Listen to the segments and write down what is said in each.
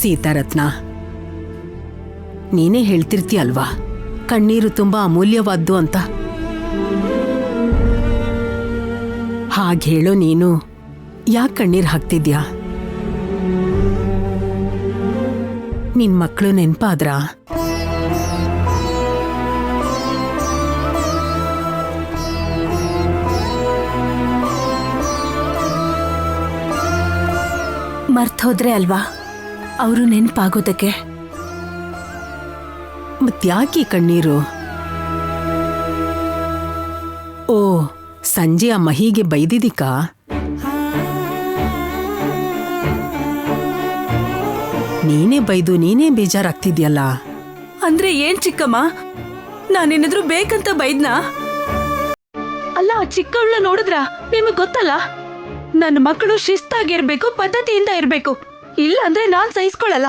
ಸೀತಾರತ್ನ, ನೀನೇ ಹೇಳ್ತಿರ್ತೀಯಲ್ವಾ ಕಣ್ಣೀರು ತುಂಬಾ ಅಮೂಲ್ಯವಾದ್ದು ಅಂತ. ಹಾಗೇಳೋ ನೀನು ಯಾಕೆ ಕಣ್ಣೀರು ಹಾಕ್ತಿದ್ಯಾ? ನಿನ್ ಮಕ್ಕಳು ನೆನ್ಪಾದ್ರ? ಮರ್ತೋದ್ರೆ ಅಲ್ವಾ ಅವರು ನೆನ್ಪಾಗೋದಕ್ಕೆ. ಮತ್ಯಾಕೆ ಕಣ್ಣೀರು? ಓ, ಸಂಜೆ ಅಮ್ಮ ಹೀಗೆ ಬೈದಿದಿಕ್ಕ? ನೀನೇ ಬೈದು ನೀನೇ ಬೇಜಾರಾಗ್ತಿದ್ಯಲ್ಲ. ಅಂದ್ರೆ ಏನ್ ಚಿಕ್ಕಮ್ಮ, ನಾನೇನಾದ್ರೂ ಬೇಕಂತ ಬೈದ್ನಾ? ಅಲ್ಲ, ಚಿಕ್ಕವಳ ನೋಡಿದ್ರ ನಿಮಗ್ ಗೊತ್ತಲ್ಲ, ನನ್ನ ಮಕ್ಕಳು ಶಿಸ್ತಾಗಿರ್ಬೇಕು, ಪದ್ಧತಿಯಿಂದ ಇರ್ಬೇಕು, ಇಲ್ಲ ಅಂದ್ರೆ ನಾನ್ ಸಹಿಸ್ಕೊಳಲ್ಲ.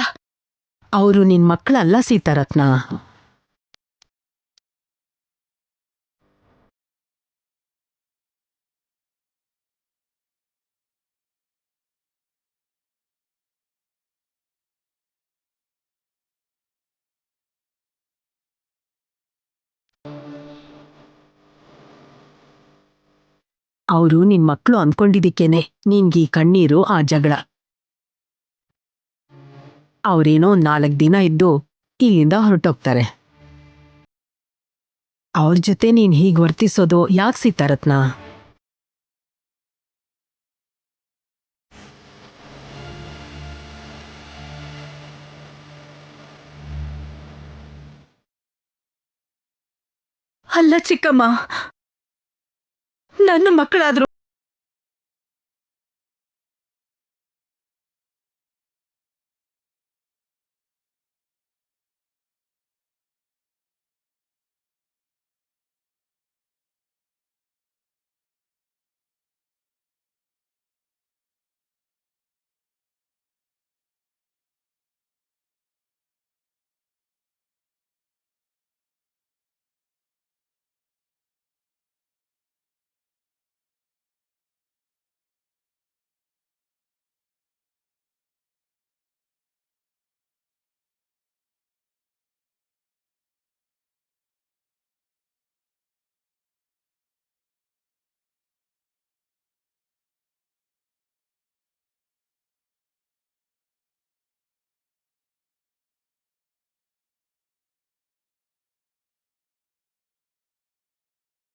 ಅವರು ನಿನ್ ಮಕ್ಕಳಲ್ಲ ಸೀತಾರತ್ನ. ಅವರು ನಿನ್ ಮಕ್ಕಳು ಅಂದ್ಕೊಂಡಿದ್ದಕ್ಕೇನೆ ನಿನ್ಗೀ ಕಣ್ಣೀರು, ಆ ಜಗಳ. ಅವ್ರೇನೋ 4 ದಿನ ಇದ್ದು ಇಲ್ಲಿಂದ ಹೊರಟೋಗ್ತಾರೆ. ಅವ್ರ ಜೊತೆ ನೀನ್ ಹೀಗ್ ವರ್ತಿಸೋದು ಯಾಕೆ ಸೀತಾರತ್ನ? ಅಲ್ಲ ಚಿಕ್ಕಮ್ಮ, ನನ್ನ ಮಕ್ಕಳಾದ್ರು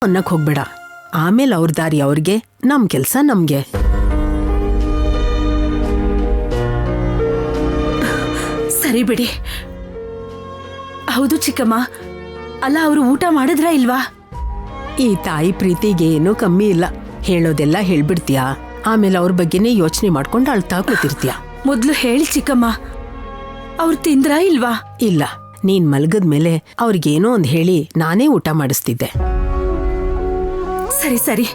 ಅನ್ನಕ್ ಹೋಗ್ಬೇಡ. ಆಮೇಲೆ ಅವ್ರ ದಾರಿ ಅವ್ರಿಗೆ, ನಮ್ ಕೆಲ್ಸ ನಮ್ಗೆ. ಸರಿ ಬಿಡಿ. ಹೌದು ಚಿಕ್ಕಮ್ಮ, ಅಲ್ಲ ಅವರು ಊಟ ಮಾಡಿದ್ರ ಇಲ್ವಾ? ಈ ತಾಯಿ ಪ್ರೀತಿಗೆ ಏನೂ ಕಮ್ಮಿ ಇಲ್ಲ. ಹೇಳೋದೆಲ್ಲ ಹೇಳ್ಬಿಡ್ತೀಯಾ, ಆಮೇಲೆ ಅವ್ರ ಬಗ್ಗೆನೇ ಯೋಚನೆ ಮಾಡ್ಕೊಂಡು ಅಳ್ತಾ ಕೂತಿರ್ತೀಯ. ಮೊದ್ಲು ಹೇಳಿ ಚಿಕ್ಕಮ್ಮ, ಅವ್ರು ತಿಂದ್ರಾ ಇಲ್ವಾ? ಇಲ್ಲ, ನೀನ್ ಮಲ್ಗದ್ಮೇಲೆ ಅವ್ರಿಗೇನೋ ಒಂದ್ ಹೇಳಿ ನಾನೇ ಊಟ ಮಾಡಿಸ್ತಿದ್ದೆ. ಸರಿ ಸರಿ,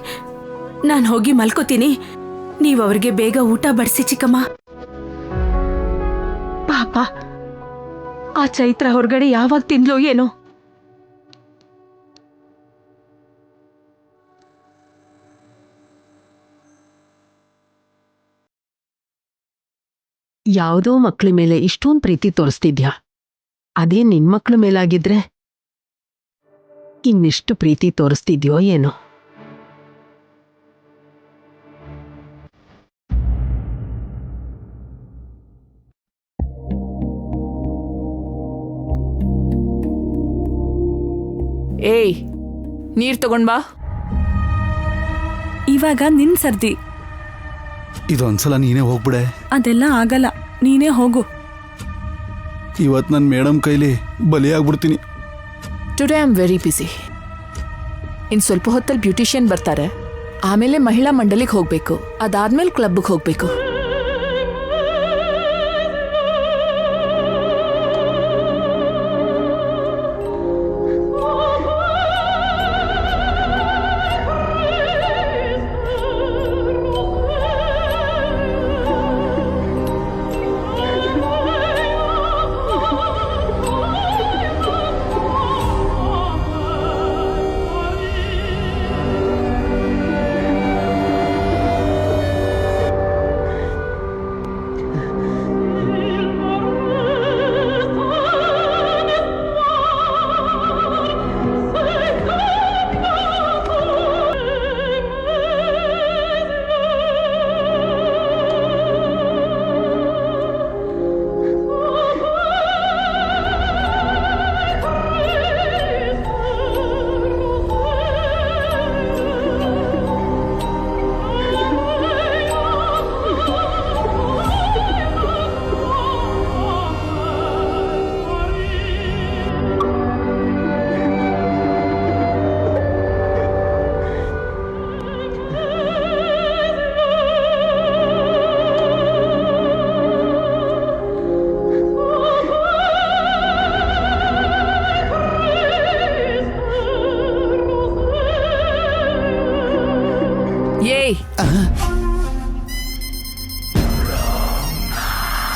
ನಾನು ಹೋಗಿ ಮಲ್ಕೋತೀನಿ. ನೀವು ಅವ್ರಿಗೆ ಬೇಗ ಊಟ ಬಡಿಸಿ ಚಿಕ್ಕಮ್ಮ. ಪಾಪ ಆ ಚೈತ್ರ ಹೊರಗಡೆ ಯಾವಾಗ ತಿನ್ಲೋ ಏನೋ. ಯಾವುದೋ ಮಕ್ಳ ಮೇಲೆ ಇಷ್ಟೊಂದು ಪ್ರೀತಿ ತೋರಿಸ್ತಿದ್ಯಾ, ಅದೇ ನಿನ್ ಮಕ್ಳ ಮೇಲಾಗಿದ್ರೆ ಇನ್ನೆಷ್ಟು ಪ್ರೀತಿ ತೋರಿಸ್ತಿದ್ಯೋ ಏನೋ. ಏಯ್, ನೀರ್ ತಗೊಂಡ್ ಬಾ. ಇವಾಗ ನಿನ್ ಸರ್ದಿ. ಇದೊಂದ್ಸಲ ನೀನೇ ಹೋಗ್ಬಿಡೆ. ಅದೆಲ್ಲ ಆಗಲ್ಲ, ನೀನೇ ಹೋಗು. ಇವತ್ತು ನನ್ನ ಮೇಡಮ್ ಕೈಲಿ ಬಲಿಯಾಗ್ಬಿಡ್ತೀನಿ. Today I am very busy. ಇನ್ ಸ್ವಲ್ಪ ಹೊತ್ತಲ್ಲಿ ಬ್ಯೂಟಿಷಿಯನ್ ಬರ್ತಾರೆ, ಆಮೇಲೆ ಮಹಿಳಾ ಮಂಡಲಿಗೆ ಹೋಗ್ಬೇಕು, ಅದಾದ್ಮೇಲೆ ಕ್ಲಬ್ಗೆ ಹೋಗ್ಬೇಕು.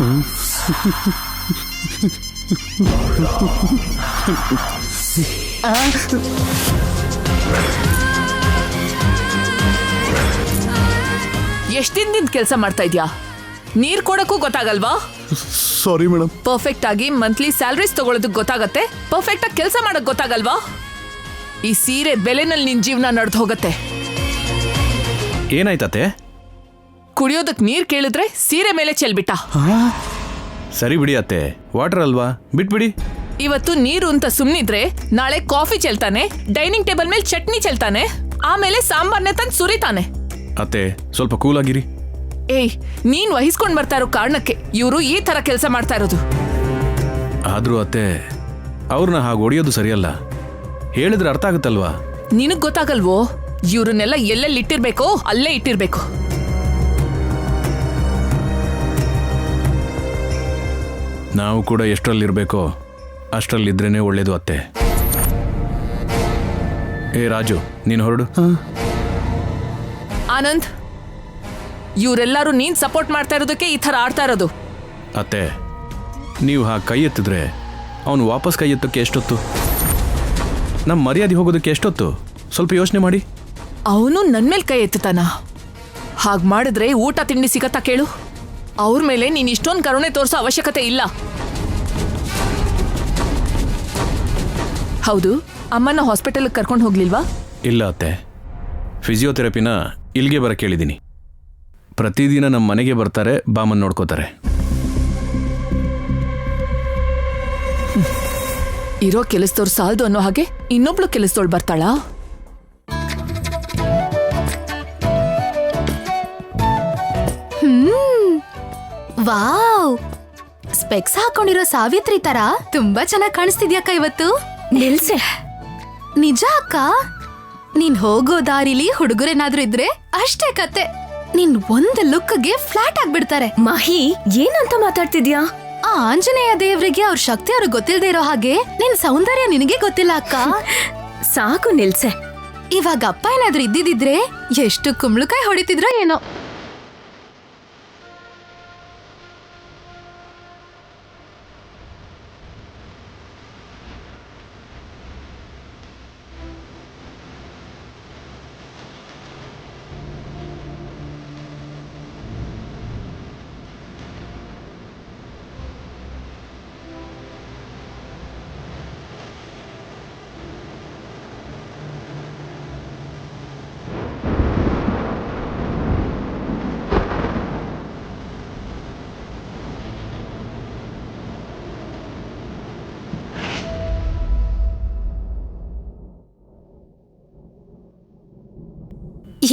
ಎಷ್ಟ್ ದಿನದಿಂದ ಕೆಲಸ ಮಾಡ್ತಾ ಇದ್ಯಾ? ನೀರ್ ಕೊಡಕ್ಕೂ ಗೊತ್ತಾಗಲ್ವಾ? Sorry madam. ಪರ್ಫೆಕ್ಟ್ ಆಗಿ ಮಂತ್ಲಿ ಸ್ಯಾಲರೀಸ್ ತಗೊಳ್ಳೋದಕ್ಕೆ ಗೊತ್ತಾಗತ್ತೆ, ಪರ್ಫೆಕ್ಟ್ ಆಗಿ ಕೆಲಸ ಮಾಡಕ್ ಗೊತ್ತಾಗಲ್ವಾ? ಈ ಸೀರೆ ಬೆಲೆನಲ್ಲಿ ನಿನ್ ಜೀವನ ನಡೆದು ಹೋಗತ್ತೆ. ಏನಾಯ್ತತೆ? ಕುಡಿಯೋದಕ್ ನೀರ್ ಕೇಳಿದ್ರೆ ಸೀರೆ ಮೇಲೆ ಚೆಲ್ಬಿಟ್ಟ. ಸರಿ ಬಿಡಿ ಅತ್ತೆ, ವಾಟರ್ ಅಲ್ವಾ, ಬಿಟ್ಬಿಡಿ. ಇವತ್ತು ನೀರು ಅಂತ ಸುಮ್ನಿದ್ರೆ ನಾಳೆ ಕಾಫಿ ಚೆಲ್ತಾನೆ, ಡೈನಿಂಗ್ ಟೇಬಲ್ ಮೇಲೆ ಚಟ್ನಿ ಚೆಲ್ತಾನೆ, ಆಮೇಲೆ ಸಾಂಬಾರ್ನೆ ತಂದು ಸುರಿತಾನೆ. ಅತ್ತೆ ಸ್ವಲ್ಪ ಕೂಲ್ ಆಗಿರಿ. ಏಯ್, ನೀನ್ ವಹಿಸ್ಕೊಂಡ್ ಬರ್ತಾ ಇರೋ ಕಾರಣಕ್ಕೆ ಇವರು ಈ ತರ ಕೆಲಸ ಮಾಡ್ತಾ ಇರೋದು. ಆದ್ರೂ ಅತ್ತೆ, ಅವ್ರನ್ನ ಹಾಗೆ ಹೊಡಿಯೋದು ಸರಿಯಲ್ಲ. ಹೇಳಿದ್ರೆ ಅರ್ಥ ಆಗುತ್ತಲ್ವಾ? ನಿನಗ್ ಗೊತ್ತಾಗಲ್ವೋ? ಇವ್ರನ್ನೆಲ್ಲ ಎಲ್ಲೆಲ್ಲಿ ಇಟ್ಟಿರ್ಬೇಕೋ ಅಲ್ಲೇ ಇಟ್ಟಿರ್ಬೇಕು. ನಾವು ಕೂಡ ಎಷ್ಟರಲ್ಲಿರ್ಬೇಕೋ ಅಷ್ಟರಲ್ಲಿದ್ರೇನೆ ಒಳ್ಳೇದು ಅತ್ತೆ. ಏ ರಾಜು, ನೀನು ಹೊರಡು. ಆನಂದ್, ಇವರೆಲ್ಲರೂ ನೀನ್ ಸಪೋರ್ಟ್ ಮಾಡ್ತಾ ಇರೋದಕ್ಕೆ ಈ ತರ ಆಡ್ತಾ ಇರೋದು. ಅತ್ತೆ, ನೀವು ಹಾಗೆ ಕೈ ಎತ್ತಿದ್ರೆ ಅವನು ವಾಪಸ್ ಕೈ ಎತ್ತೋಕ್ಕೆ ಎಷ್ಟೊತ್ತು? ನಮ್ಮ ಮರ್ಯಾದೆ ಹೋಗೋದಕ್ಕೆ ಎಷ್ಟೊತ್ತು? ಸ್ವಲ್ಪ ಯೋಚನೆ ಮಾಡಿ. ಅವನು ನನ್ ಮೇಲೆ ಕೈ ಎತ್ತುತ್ತಾನ? ಹಾಗ್ ಮಾಡಿದ್ರೆ ಊಟ ತಿಂಡಿ ಸಿಗತ್ತಾ ಕೇಳು? ಅವ್ರ ಮೇಲೆ ನೀನ್ ಇಷ್ಟೊಂದು ಕರುಣೆ ತೋರಿಸೋ ಅವಶ್ಯಕತೆ ಇಲ್ಲ. ಹೌದು, ಅಮ್ಮನ ಹಾಸ್ಪಿಟಲ್ಗೆ ಕರ್ಕೊಂಡು ಹೋಗ್ಲಿಲ್ವಾ? ಇಲ್ಲ ಅತ್ತೆ, ಫಿಸಿಯೋಥೆರಪಿನ ಇಲ್ಲಿಗೆ ಬರಕ್ಕೆ ಹೇಳಿದ್ದೀನಿ. ಪ್ರತಿದಿನ ನಮ್ಮ ಮನೆಗೆ ಬರ್ತಾರೆ, ಬಾಮನ್ ನೋಡ್ಕೋತಾರೆ. ಇರೋ ಕೆಲಸದವ್ರು ಸಾಲದು ಅನ್ನೋ ಹಾಗೆ ಇನ್ನೊಬ್ಳು ಕೆಲಸದವ್ಳು ಬರ್ತಾಳಾ? ವಾವ್, ಸ್ಪೆಕ್ಸ್ ಹಾಕೊಂಡಿರೋ ಸಾವಿತ್ರಿ ತರ ತುಂಬಾ ಚೆನ್ನಾಗಿ ಕಾಣಿಸ್ತಿದ್ಯಕ್ಕ ಇವತ್ತು. ನಿಲ್ಸೆ. ನಿಜ ಅಕ್ಕ, ನೀನ್ ಹೋಗೋ ದಾರಿಲಿ ಹುಡುಗರೇನಾದ್ರೂ ಇದ್ರೆ ಅಷ್ಟೇ ಕತೆ. ನೀನ್ ಒಂದ್ ಲುಕ್ಗೆ ಫ್ಲಾಟ್ ಆಗ್ಬಿಡ್ತಾರೆ. ಮಾಹಿ, ಏನಂತ ಮಾತಾಡ್ತಿದ್ಯಾ? ಆ ಆಂಜನೇಯ ದೇವ್ರಿಗೆ ಅವ್ರ ಶಕ್ತಿ ಅವ್ರಿಗೆ ಗೊತ್ತಿಲ್ದೇ ಇರೋ ಹಾಗೆ ನಿನ್ ಸೌಂದರ್ಯ ನಿನಗೆ ಗೊತ್ತಿಲ್ಲ ಅಕ್ಕ. ಸಾಕು ನಿಲ್ಸೆ. ಇವಾಗ ಅಪ್ಪ ಏನಾದ್ರೂ ಇದ್ದಿದ್ರೆ ಎಷ್ಟು ಕುಂಬಳಕಾಯಿ ಹೊಡಿತಿದ್ರೋ ಏನೋ.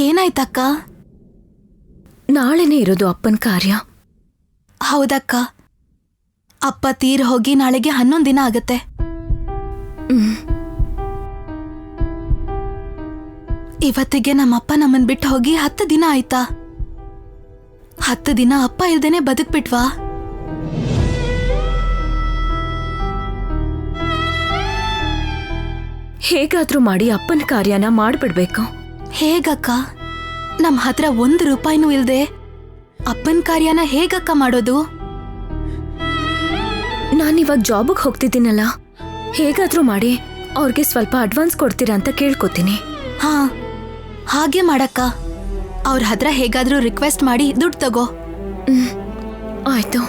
ಏನಾಯ್ತಕ್ಕ? ನಾಳೆನೇ ಇರೋದು ಅಪ್ಪನ ಕಾರ್ಯ. ಹೌದಕ್ಕ, ಅಪ್ಪ ತೀರ್ ಹೋಗಿ ನಾಳೆಗೆ 11 ದಿನ ಆಗತ್ತೆ. ಇವತ್ತಿಗೆ ನಮ್ಮಪ್ಪ ನಮ್ಮನ್ ಬಿಟ್ಟು ಹೋಗಿ 10 ದಿನ ಆಯ್ತಾ? 10 ದಿನ ಅಪ್ಪ ಇಲ್ದೇನೆ ಬದುಕ್ಬಿಟ್ವಾ? ಹೇಗಾದ್ರೂ ಮಾಡಿ ಅಪ್ಪನ ಕಾರ್ಯನ ಮಾಡ್ಬಿಡ್ಬೇಕು. ಹೇಗಕ್ಕ? ನಮ್ ಹತ್ರ 1 ರೂಪಾಯಿನೂ ಇಲ್ದೆ ಅಪ್ಪನ್ ಕಾರ್ಯನ ಹೇಗಕ್ಕ ಮಾಡೋದು? ನಾನಿವಾಗ ಜಾಬಿಗೆ ಹೋಗ್ತಿದ್ದೀನಲ್ಲ, ಹೇಗಾದ್ರೂ ಮಾಡಿ ಅವ್ರಿಗೆ ಸ್ವಲ್ಪ ಅಡ್ವಾನ್ಸ್ ಕೊಡ್ತೀರಾ ಅಂತ ಕೇಳ್ಕೊತೀನಿ. ಹಾ, ಹಾಗೆ ಮಾಡಕ್ಕ. ಅವ್ರ ಹತ್ರ ಹೇಗಾದ್ರೂ ರಿಕ್ವೆಸ್ಟ್ ಮಾಡಿ ದುಡ್ಡು ತಗೋ. ಆಯ್ತು.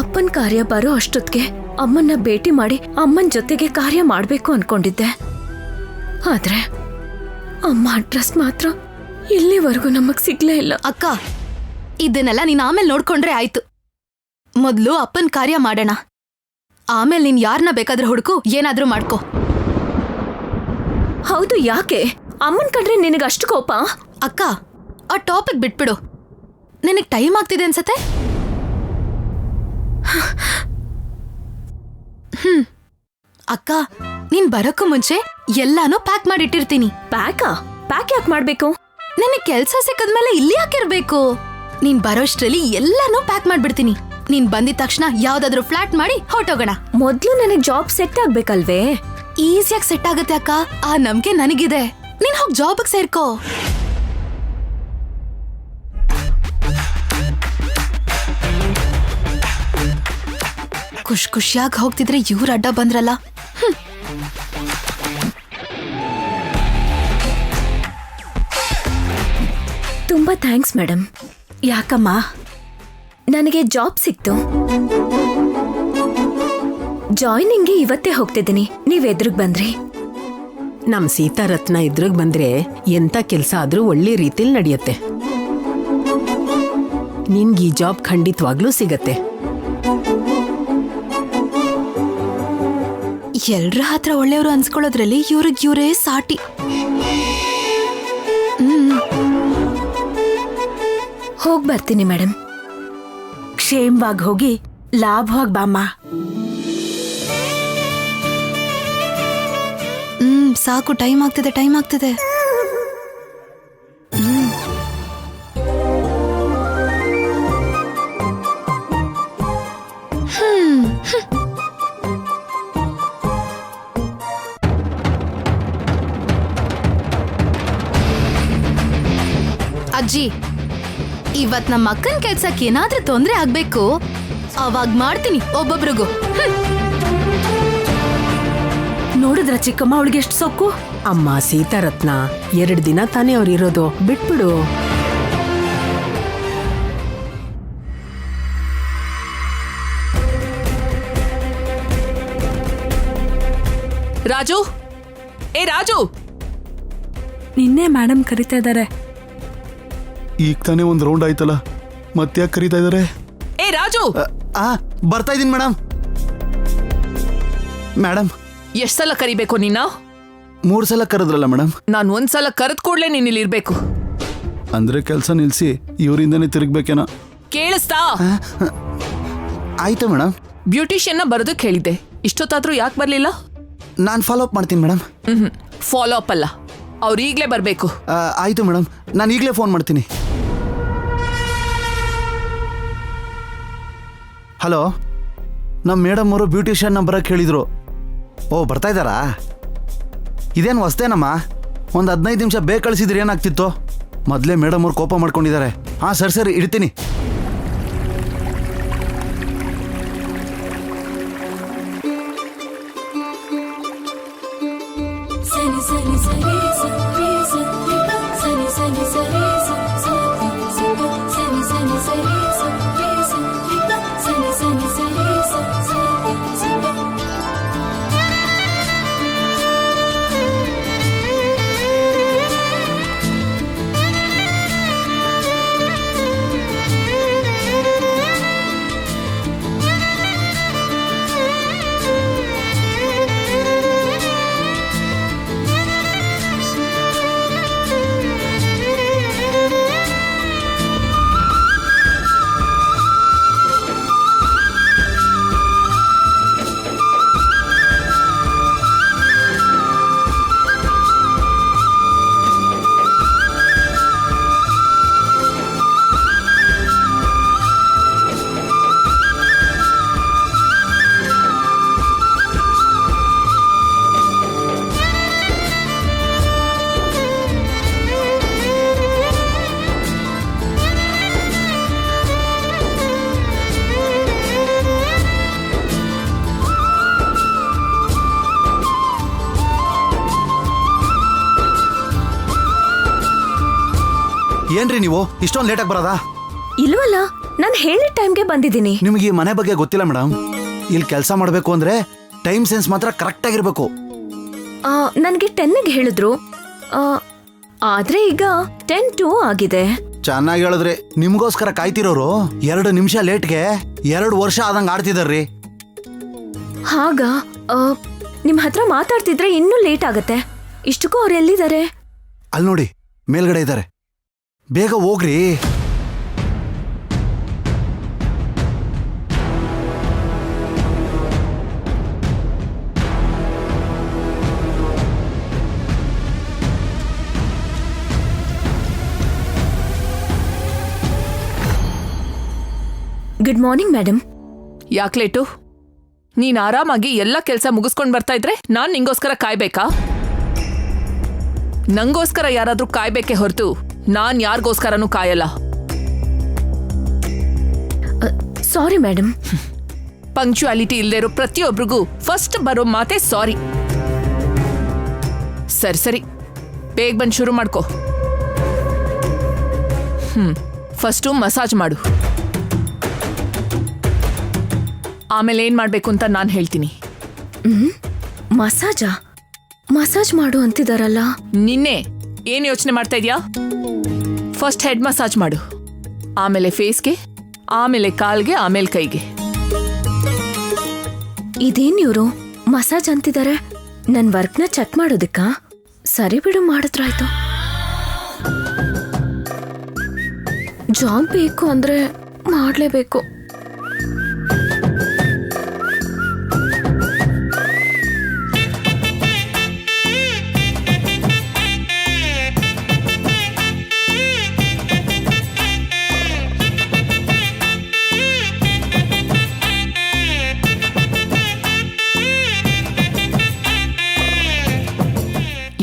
ಅಪ್ಪನ್ ಕಾರ್ಯ ಬರೋ ಅಷ್ಟೊತ್ತಿಗೆ ಅಮ್ಮನ್ನ ಭೇಟಿ ಮಾಡಿ ಅಮ್ಮನ್ ಜೊತೆಗೆ ಕಾರ್ಯ ಮಾಡ್ಬೇಕು ಅನ್ಕೊಂಡಿದ್ದೆ. ಆದ್ರೆ ಅಮ್ಮ ಅಡ್ರೆಸ್ ಮಾತ್ರ ಇಲ್ಲಿವರೆಗೂ ನಮಗ್ ಸಿಗ್ಲೇ ಇಲ್ಲ. ಅಕ್ಕ, ಇದನ್ನೆಲ್ಲ ನೀನ್ ಆಮೇಲೆ ನೋಡ್ಕೊಂಡ್ರೆ ಆಯ್ತು. ಮೊದ್ಲು ಅಪ್ಪನ್ ಕಾರ್ಯ ಮಾಡೋಣ, ಆಮೇಲೆ ನೀನ್ ಯಾರನ್ನ ಬೇಕಾದ್ರೂ ಹುಡುಕು, ಏನಾದ್ರೂ ಮಾಡ್ಕೋ. ಹೌದು, ಯಾಕೆ? ಅಮ್ಮನ್ ಕಂಡ್ರೆ ನಿನಗೆ ಅಷ್ಟು ಕೋಪ? ಅಕ್ಕ, ಆ ಟಾಪಿಕ್ ಬಿಟ್ಬಿಡು. ನಿನಗ್ ಟೈಮ್ ಆಗ್ತಿದೆ ಅನ್ಸತ್ತೆ. ಅಕ್ಕ, ನೀನ್ ಬರೋಕ್ಕೂ ಮುಂಚೆ ಎಲ್ಲಾನು ಪ್ಯಾಕ್ ಮಾಡಿಟ್ಟಿರ್ತೀನಿ. ಪ್ಯಾಕ್ ಯಾಕೆ ಮಾಡ್ಬೇಕು? ನಿನಗ್ ಕೆಲ್ಸ ಸಿಕ್ಕದ್ಮೇಲೆ ಇಲ್ಲಿ ಯಾಕಿರ್ಬೇಕು? ನೀನ್ ಬರೋಷ್ಟ್ರಲ್ಲಿ ಎಲ್ಲಾನು ಪ್ಯಾಕ್ ಮಾಡ್ಬಿಡ್ತೀನಿ. ನೀನ್ ಬಂದಿದ ತಕ್ಷಣ ಯಾವ್ದಾದ್ರು ಫ್ಲಾಟ್ ಮಾಡಿ ಹೊರಟೋಗೋಣ. ಮೊದ್ಲು ನನಗ್ ಜಾಬ್ ಸೆಟ್ ಆಗ್ಬೇಕಲ್ವೇ? ಈಸಿಯಾಗಿ ಸೆಟ್ ಆಗತ್ತೆ ಅಕ್ಕ, ಆ ನಂಬಿಕೆ ನನಗಿದೆ. ನೀನ್ ಹೋಗ್ ಜಾಬ್ಗೆ ಸೇರ್ಕೋ. ಖುಷಿಯಾಗಿ ಹೋಗ್ತಿದ್ರೆ ಇವ್ರು ಅಡ್ಡ ಬಂದ್ರಲ್ಲ. ತುಂಬಾ ಥ್ಯಾಂಕ್ಸ್ ಮೇಡಮ್. ಯಾಕಮ್ಮ? ನನಗೆ ಜಾಬ್ ಸಿಕ್ತು. ಜಾಯ್ನಿಂಗ್ಗೆ ಇವತ್ತೇ ಹೋಗ್ತಿದ್ದೀನಿ. ನೀವ್ ಎದುರುಗ್ ಬಂದ್ರಿ. ನಮ್ ಸೀತಾರತ್ನ ಇದ್ರಾಗ ಬಂದ್ರೆ ಎಂತ ಕೆಲ್ಸ ಆದ್ರೂ ಒಳ್ಳೆ ರೀತಿಲಿ ನಡೆಯುತ್ತೆ. ನಿನ್ಗೆ ಈ ಜಾಬ್ ಖಂಡಿತವಾಗ್ಲೂ ಸಿಗತ್ತೆ. ಎಲ್ರ ಹತ್ರ ಒಳ್ಳೆಯವರು ಅನ್ಸ್ಕೊಳ್ಳೋದ್ರಲ್ಲಿ ಇವ್ರೇ ಸಾಟಿ. ಹೋಗ್ ಬರ್ತೀನಿ ಮೇಡಮ್. ಕ್ಷೇಮವಾಗಿ ಹೋಗಿ ಲಾಭವಾಗಿ ಬಾಮ್ಮ. ಸಾಕು, ಟೈಮ್ ಆಗ್ತಿದೆ. ಅಜ್ಜಿ, ಇವತ್ ನಮ್ಮ ಅಕ್ಕನ ಕೆಲ್ಸಕ್ಕೆ ಏನಾದ್ರೂ ತೊಂದ್ರೆ ಆಗ್ಬೇಕು, ಅವಾಗ ಮಾಡ್ತೀನಿ ಒಬ್ಬೊಬ್ರಿಗೂ. ನೋಡಿದ್ರ ಚಿಕ್ಕಮ್ಮ, ಅವಳಿಗೆ ಎಷ್ಟು ಸೊಕ್ಕು. ಅಮ್ಮ ಸೀತಾರತ್ನ, 2 ದಿನ ತಾನೇ ಅವ್ರಿರೋದು, ಬಿಟ್ಬಿಡು. ರಾಜು, ರಾಜು, ನಿನ್ನೆ ಮೇಡಮ್ ಕರಿತಾ ಇದ್ದಾರೆ. ಈಗ ತಾನೇ ಒಂದು ರೌಂಡ್ ಆಯ್ತಲ್ಲ, ಮತ್ತೆ ಯಾಕೆ ಕರೀತಾ ಇದಾರೆ? ರಾಜು, ಬರ್ತಾ ಇದೀನಿ ಮೇಡಮ್. ಮೇಡಮ್, ಎಷ್ಟ್ ಸಲ ಕರಿಬೇಕು ನಿನ್ನ? 3 ಸಲ ಕರೆದ್ರಲ್ಲ ಮೇಡಮ್. ನಾನು ಒಂದ್ಸಲ ಕರೆದ್ ಕೂಡ್ಲೆ ನೀನ್ ಇಲ್ಲಿ ಇರ್ಬೇಕು. ಅಂದ್ರೆ ಕೆಲಸ ನಿಲ್ಸಿ ಇವರಿಂದನೇ ತಿರುಗ್ಬೇಕೇನೋ. ಕೇಳಿಸ್ತಾ? ಆಯ್ತು ಮೇಡಮ್. ಬ್ಯೂಟಿಷಿಯನ್ನ ಬರೋದಕ್ಕೆ ಹೇಳಿದ್ದೆ, ಇಷ್ಟೊತ್ತಾದ್ರೂ ಯಾಕೆ ಬರ್ಲಿಲ್ಲ? ನಾನು ಫಾಲೋ ಅಪ್ ಮಾಡ್ತೀನಿ ಮೇಡಮ್. ಫಾಲೋ ಅಪ್ ಅಲ್ಲ, ಅವ್ರು ಈಗ್ಲೇ ಬರ್ಬೇಕು. ಆಯ್ತು ಮೇಡಮ್, ನಾನು ಈಗಲೇ ಫೋನ್ ಮಾಡ್ತೀನಿ. ಹಲೋ, ನಮ್ಮ ಮೇಡಮ್ ಅವರು ಬ್ಯೂಟಿಷಿಯನ್ ಬರಕ್ಕೆ ಹೇಳಿದ್ರು. ಓ, ಬರ್ತಾ ಇದ್ದಾರಾ? ಇದೇನು ಹೊಸ್ತೇನಮ್ಮ? ಒಂದು 15 ನಿಮಿಷ ಬೇಗ ಕಳಿಸಿದ್ರೆ ಏನಾಗ್ತಿತ್ತು? ಮೊದಲೇ ಮೇಡಮ್ ಅವ್ರು ಕೋಪ ಮಾಡ್ಕೊಂಡಿದ್ದಾರೆ. ಹಾಂ, ಸರಿ ಇಡ್ತೀನಿ. ಏನ್ರಿ ನೀವು ಇಷ್ಟೊಂದು ಲೇಟಾಗಿ ಬರೋದಾ? ಇಲ್ವಲ್ಲ, ನಾನು ಹೇಳಿದ ಟೈಮ್ಗೆ ಬಂದಿದ್ದೀನಿ. ನಿಮಗೆ ಈ ಮನೆ ಬಗ್ಗೆ ಗೊತ್ತಿಲ್ಲ ಮೇಡಮ್. ಇಲ್ಲಿ ಕೆಲಸ ಮಾಡಬೇಕು ಅಂದ್ರೆ ಟೈಮ್ ಸೆನ್ಸ್ ಮಾತ್ರ ಕರೆಕ್ಟ್ ಆಗಿರ್ಬೇಕು. ನನಗೆ 10ಗೆ ಹೇಳಿದ್ರು, ಆದ್ರೆ ಈಗ 10:02 ಆಗಿದೆ. ಚೆನ್ನಾಗಿ ಹೇಳಿದ್ರಿ. ನಿಮ್ಗೋಸ್ಕರ ಕಾಯ್ತಿರೋರು 2 ನಿಮಿಷ ಲೇಟ್ಗೆ 2 ವರ್ಷ ಆದಂಗೆ ಆಡ್ತಿದಾರ್ರಿ. ಹಾಗ ನಿಮ್ ಹತ್ರ ಮಾತಾಡ್ತಿದ್ರೆ ಇನ್ನೂ ಲೇಟ್ ಆಗತ್ತೆ. ಇಷ್ಟಕ್ಕೂ ಅವ್ರು ಎಲ್ಲಿದ್ದಾರೆ? ಅಲ್ಲಿ ನೋಡಿ, ಮೇಲ್ಗಡೆ ಇದ್ದಾರೆ. ಬೇಗ ಹೋಗ್ರಿ. Good morning madam. ಯಾಕೆ ಲೇಟು? ನೀನ್ ಆರಾಮಾಗಿ ಎಲ್ಲ ಕೆಲಸ ಮುಗಿಸ್ಕೊಂಡ್ ಬರ್ತಾ ಇದ್ರೆ ನಾನ್ ನಿಂಗೋಸ್ಕರ ಕಾಯ್ಬೇಕಾ? ನಂಗೋಸ್ಕರ ಯಾರಾದ್ರೂ ಕಾಯ್ಬೇಕೆ ಹೊರತು ನಾನ್ ಯಾರಿಗೋಸ್ಕರನೂ ಕಾಯಲ್ಲ. Sorry madam. ಪಂಕ್ಚುಯಾಲಿಟಿ ಇಲ್ಲದೆ ಇರೋ ಪ್ರತಿಯೊಬ್ಬರಿಗೂ ಫಸ್ಟ್ ಬರೋ ಮಾತೆ ಸಾರಿ. ಸರಿ ಬೇಗ ಬಂದು ಶುರು ಮಾಡ್ಕೋ. ಫಸ್ಟು ಮಸಾಜ್ ಮಾಡು, ಆಮೇಲೆ ಏನ್ ಮಾಡ್ಬೇಕು ಅಂತ ನಾನು ಹೇಳ್ತೀನಿ. ಮಸಾಜ್ ಮಾಡು ಅಂತಿದಾರಲ್ಲ. ನಿನ್ನೆ ಏನ್ ಯೋಚನೆ ಮಾಡ್ತಾ ಇದ್ಯಾ? ಫಸ್ಟ್ ಹೆಡ್ ಮಸಾಜ್ ಮಾಡು, ಆಮೇಲೆ ಫೇಸ್ಗೆ, ಆಮೇಲೆ ಕಾಲ್ಗೆ, ಆಮೇಲೆ ಕೈಗೆ. ಇದೇನ್ ಇವ್ರು ಮಸಾಜ್ ಅಂತಿದ್ದಾರೆ? ನನ್ ವರ್ಕ್ನ ಚೆಕ್ ಮಾಡೋದಕ್ಕ? ಸರಿ ಬಿಡು, ಮಾಡಿದ್ರಾಯ್ತು. ಜಾಬ್ ಬೇಕು ಅಂದ್ರೆ ಮಾಡ್ಲೇಬೇಕು.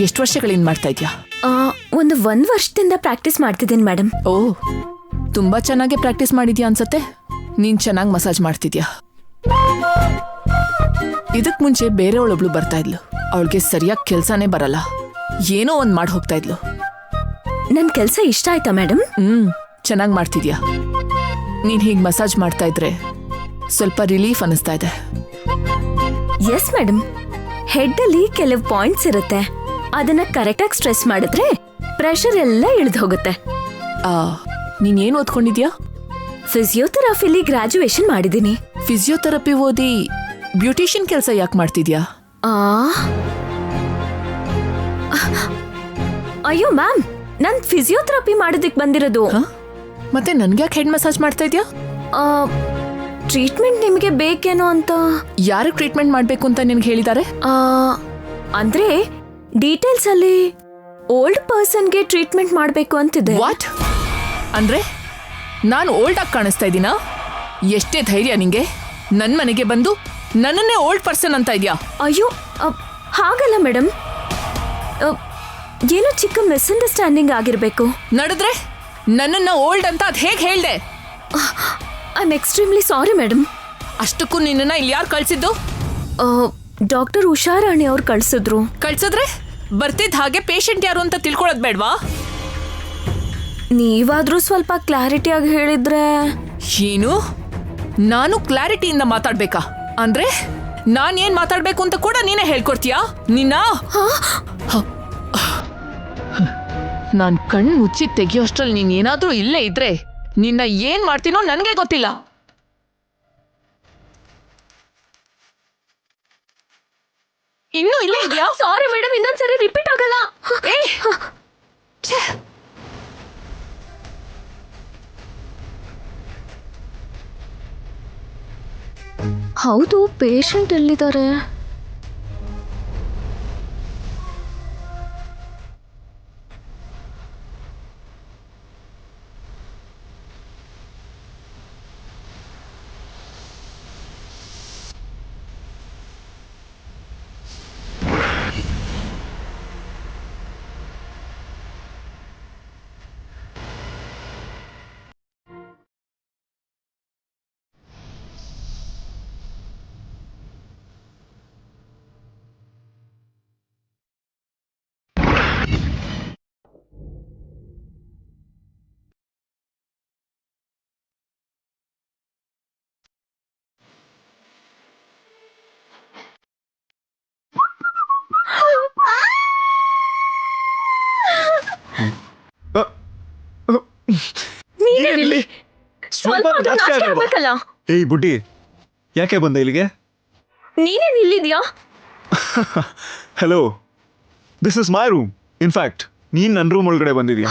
ಎಷ್ಟು ವರ್ಷಗಳಿಂದ ಮಾಡ್ತಾ ಇದ್ಯಾ? ಒಂದು 1 ವರ್ಷದಿಂದ ಪ್ರಾಕ್ಟೀಸ್ ಮಾಡ್ತಿದ್ದೀನಿ ಮೇಡಮ್. ಓ, ತುಂಬಾ ಚೆನ್ನಾಗಿ ಪ್ರಾಕ್ಟೀಸ್ ಮಾಡಿದ್ಯಾ ಅನ್ಸತ್ತೆ. ನೀನ್ ಚೆನ್ನಾಗಿ ಮಸಾಜ್ ಮಾಡ್ತಿದ್ಯಾ. ಇದಕ್ ಮುಂಚೆ ಬೇರೆಯವಳೊಬ್ಳು ಬರ್ತಾ ಇದ್ಲು, ಅವಳಿಗೆ ಸರಿಯಾಗಿ ಕೆಲ್ಸನೇ ಬರಲ್ಲ, ಏನೋ ಒಂದ್ ಮಾಡಿ ಹೋಗ್ತಾ ಇದ್ಲು. ನನ್ ಕೆಲ್ಸ ಇಷ್ಟ ಆಯ್ತಾ ಮೇಡಮ್? ಚೆನ್ನಾಗಿ ಮಾಡ್ತಿದ್ಯಾ. ನೀನ್ ಹೀಗ್ ಮಸಾಜ್ ಮಾಡ್ತಾ ಇದ್ರೆ ಸ್ವಲ್ಪ ರಿಲೀಫ್ ಅನಿಸ್ತಾ ಇದೆ. ಎಸ್ ಮೇಡಮ್, ಹೆಡ್ ಅಲ್ಲಿ ಕೆಲವು ಪಾಯಿಂಟ್ಸ್ ಇರುತ್ತೆ, ಅದನ್ನ ಕರೆಕ್ಟಾಗಿ ಸ್ಟ್ರೆಸ್ ಮಾಡಿದ್ರೆ ಪ್ರೆಷರ್ ಎಲ್ಲ ಇಳಿದು ಹೋಗುತ್ತೆ. ನೀನ್ ಏನ್ ಓದ್ಕೊಂಡಿದ್ಯಾ? ಫಿಸಿಯೋಥೆರಪಿಲಿ ಗ್ರಾಜುಯೇಷನ್ ಮಾಡಿದ್ದೀನಿ. ಫಿಸಿಯೋಥೆರಪಿ ಓದಿ ಬ್ಯೂಟಿಷಿಯನ್ ಕೆಲಸ ಯಾಕೆ ಮಾಡ್ತಿದ್ಯಾ? ಅಯ್ಯೋ ಮ್ಯಾಮ್, ನಾನ್ ಫಿಸಿಯೋಥೆರಪಿ ಮಾಡೋದಕ್ಕೆ ಬಂದಿರೋದು. ಮತ್ತೆ ನನ್ಗ್ಯಾಕೆ ಹೆಡ್ ಮಸಾಜ್ ಮಾಡ್ತಾ ಇದ್ಯಾ? ಟ್ರೀಟ್ಮೆಂಟ್ ನಿಮಗೆ ಬೇಕೇನೋ ಅಂತ. ಯಾರಿಗೆ ಟ್ರೀಟ್ಮೆಂಟ್ ಮಾಡ್ಬೇಕು ಅಂತ ನಿನ್ಗೆ ಹೇಳಿದ್ದಾರೆ? ಅಂದ್ರೆ ಡೀಟೇಲ್ಸ್ ಅಲ್ಲಿ ಓಲ್ಡ್ ಪರ್ಸನ್ಗೆ ಟ್ರೀಟ್ಮೆಂಟ್ ಮಾಡಬೇಕು ಅಂತಿದೆ. ವಾಟ್? ಅಂದ್ರೆ ನಾನು ಓಲ್ಡ್ ಆಗಿ ಕಾಣಿಸ್ತಾ ಇದ್ದೀನಾ? ಎಷ್ಟೇ ಧೈರ್ಯ ನಿಂಗೆ ನನ್ನ ಮನೆಗೆ ಬಂದು ನನ್ನನ್ನೇ ಓಲ್ಡ್ ಪರ್ಸನ್ ಅಂತ ಇದೆಯಾ? ಅಯ್ಯೋ, ಹಾಗಲ್ಲ ಮೇಡಮ್, ಏನೋ ಚಿಕ್ಕ ಮಿಸ್ಅಂಡರ್ಸ್ಟ್ಯಾಂಡಿಂಗ್ ಆಗಿರ್ಬೇಕು. ನಡೆದ್ರೆ ನನ್ನನ್ನ ಓಲ್ಡ್ ಅಂತ ಅದ್ ಹೇಗೆ ಹೇಳ್ದೆ? I am extremely sorry madam. ಅಷ್ಟಕ್ಕೂ ನಿನ್ನನ್ನ ಇಲ್ಲಿ ಯಾರು ಕಳ್ಸಿದ್ದು? ಡಾಕ್ಟರ್ ಉಷಾರಾಣಿ ಅವ್ರು ಕಳ್ಸಿದ್ರು. ಕಳ್ಸಿದ್ರೆ ಬರ್ತಿದ್ದ ಹಾಗೆ ಪೇಷಂಟ್ ಯಾರು ಅಂತ ತಿಳ್ಕೊಳ್ಳೋದು ಬೇಡ್ವಾ? ನೀವಾದ್ರೂ ಸ್ವಲ್ಪ ಕ್ಲಾರಿಟಿಯಾಗಿ ಹೇಳಿದ್ರೆ. ಏನು? ನಾನು ಕ್ಲಾರಿಟಿಯಿಂದ ಮಾತಾಡ್ಬೇಕಾ? ಅಂದ್ರೆ ನಾನ್ ಏನ್ ಮಾತಾಡ್ಬೇಕು ಅಂತ ಕೂಡ ನೀನೇ ಹೇಳ್ಕೊಡ್ತೀಯಾ? ನಿನ್ನ ನಾನ್ ಕಣ್ಣು ಮುಚ್ಚಿ ತೆಗಿಯೋಷ್ಟ್ರಲ್ಲಿ ನೀನ್ ಏನಾದ್ರೂ ಇಲ್ಲೇ ಇದ್ರೆ ನಿನ್ನ ಏನ್ ಮಾಡ್ತೀನೋ ನನ್ಗೆ ಗೊತ್ತಿಲ್ಲ. ಇನ್ನೂ ಇಲ್ಲೇ ಇದೆಯಾ? ಸಾರಿ ಮೇಡಮ್, ಇನ್ನೊಂದ್ಸರಿ ರಿಪೀಟ್ ಆಗಲ್ಲ. ಹೌದು, ಪೇಷಂಟ್ ಎಲ್ಲಿದ್ದಾರೆ? ಏಯ್ ಬುಡ್ಡಿ, ಯಾಕೆ ಬಂದ ಇಲ್ಲಿಗೆ? ನೀನೇನ್ ಇಲ್ಲಿದ್ಯಾ? Hello, this is my room. In fact ನೀನ್ ನನ್ನ ರೂಮ್ ಒಳಗಡೆ ಬಂದಿದ್ಯಾ.